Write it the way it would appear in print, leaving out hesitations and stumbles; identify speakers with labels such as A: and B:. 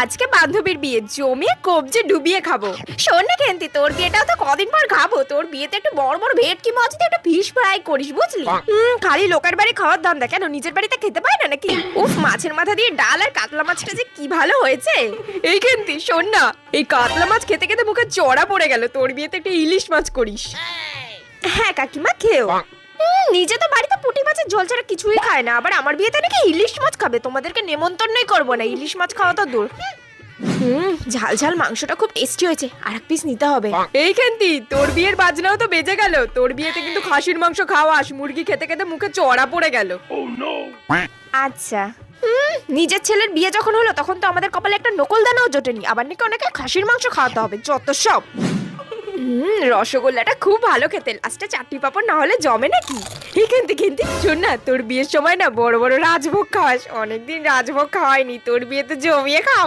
A: আজকে বান্ধবীর বিয়ে, জমিয়ে কবজে ডুবিয়ে খাবো। শোন না কেন্তি, তোর বিয়েটাও তো কদিন পর খাবো। তোর বিয়েতে একটু বড় বড় ভেটকি মাছ দিয়ে একটা ফিশ ফ্রাই করিস, বুঝলি? খালি লোকের বাড়ি খাওয়ার ধান্দা, কেন নিজের বাড়িতে খেতে পায় না নাকি? উফ, মাছের মাথা দিয়ে ডাল আর কাতলা মাছটা যে কি ভালো হয়েছে। এই কেন্তি শোন না, এই কাতলা মাছ খেতে খেতে মুখে চড়া পড়ে গেল। তোর বিয়েতে একটা ইলিশ মাছ করিস। হ্যাঁ কাকিমা, খেও। নিজে তো বাড়িতে পুঁটি মাছের ঝোল ছাড়া কিছুই খায় না, আবার আমার বিয়েতে নাকি ইলিশ মাছ খাবে। তোমাদেরকে নেমন্তন্নই করবো না, ইলিশ মাছ খাওয়া তো দূর। ঝাল ঝাল মাংসটা খুব টেস্টি হয়েছে, আর এক পিস নিতে হবে। এই কেন্তি, তোর বিয়ের বাজনাও তো বেজে গেল। তোর বিয়েতে কিন্তু খাসির মাংস খাওয়াস, মুরগি খেতে খেতে মুখে চড়া পড়ে গেল। আচ্ছা, নিজের ছেলের বিয়ে যখন হলো তখন তো আমাদের কপালে একটা নকল দানাও জোটেনি, আবার নাকি অনেকে খাসির মাংস খাওয়াতে হবে, যত সব। রসগোল্লাটা খুব ভালো খেতে, লাস্টে চাটনি পাপড় না হলে জমে নাকি? কিন্তু শোন না, তোর বিয়ের সময় না বড় বড় রাজভোগ খাওয়াস। অনেকদিন রাজভোগ খাওয়াইনি, তোর বিয়েতে জমিয়ে খাও।